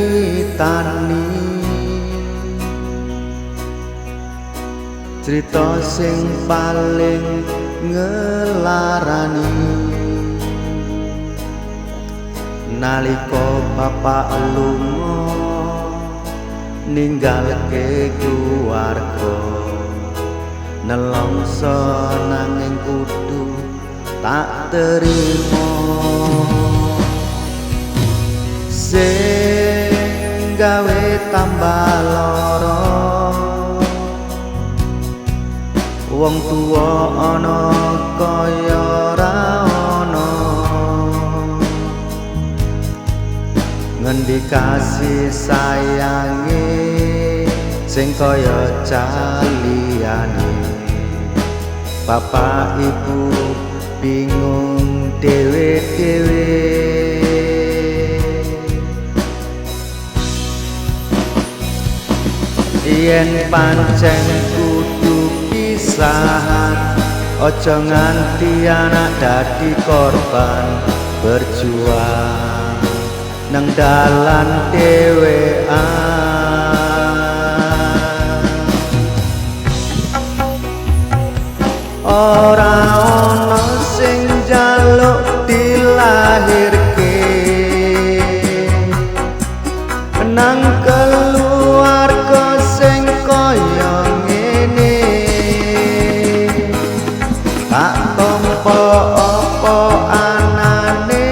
nyritani crita sing paling ngelarani nalika bapak lunga ninggalke keluarga nelongso nanging kudu tak terima sing gawe tambah lara wong tuwa ana kaya ora ana ngendi kasih sayange sing kaya caliyane bapak ibu bingung dhewe-dhewe yen pancen kudu pisahan aja nganti anak dadi korban berjuang nang dalan dhewean ora ana sing njaluk dilahirke nang keluarga sing kaya ngene tak tampa apa anane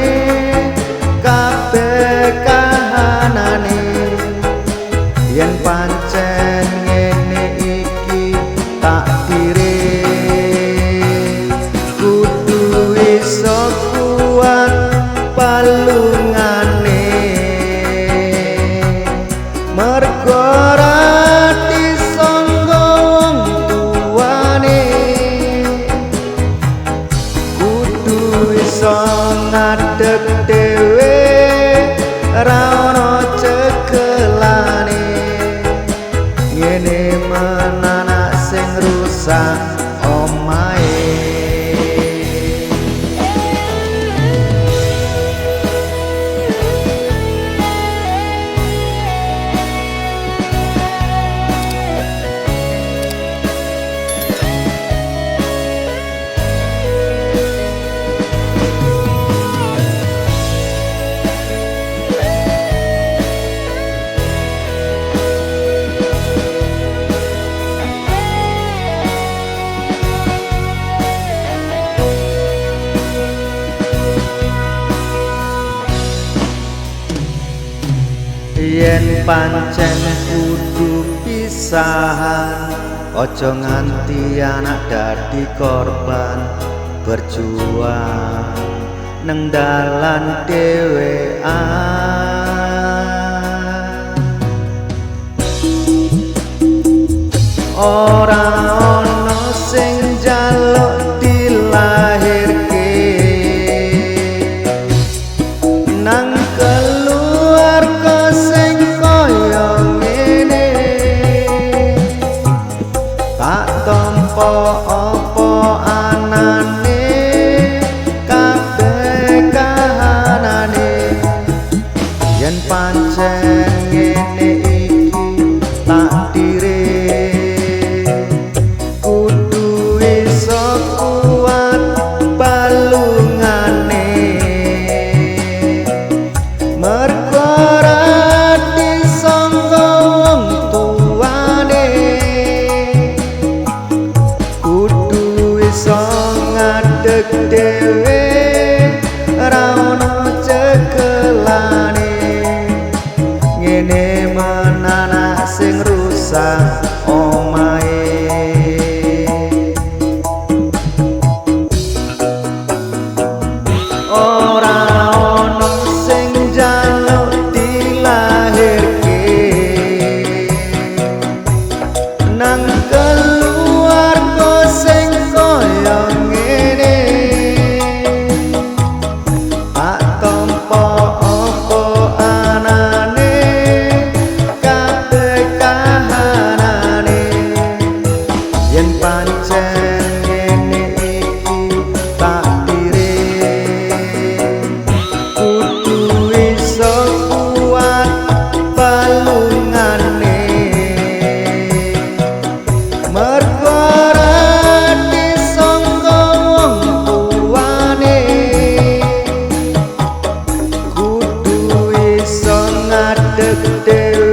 kabeh kahanane yen pancen ngene iki takdire kudu iso kuat palungane mergo ora disangga wong tuwane kudu iso ngadeg dhewe ora ana cekelane ngene menanak sing rusak omahe yen pancen kudu pisahan aja nganti anak dadi korban berjuang nang dalan dhewean ora ana sing njaluk dilahirke nang keluarga sing kaya ngene tak tampa apa anane kabeh kahanane yen pancen ngene iki takdire kudu iso kuat balungane mergo ora disangga wong tuwane kudu iso ngadeg dhewe ora ana cekelane ngene menanak sing rusak omahe ora ana sing njaluk dilahirke nang keluarga sing kaya ngene tak tampa apa anane kabeh kahanane dhewe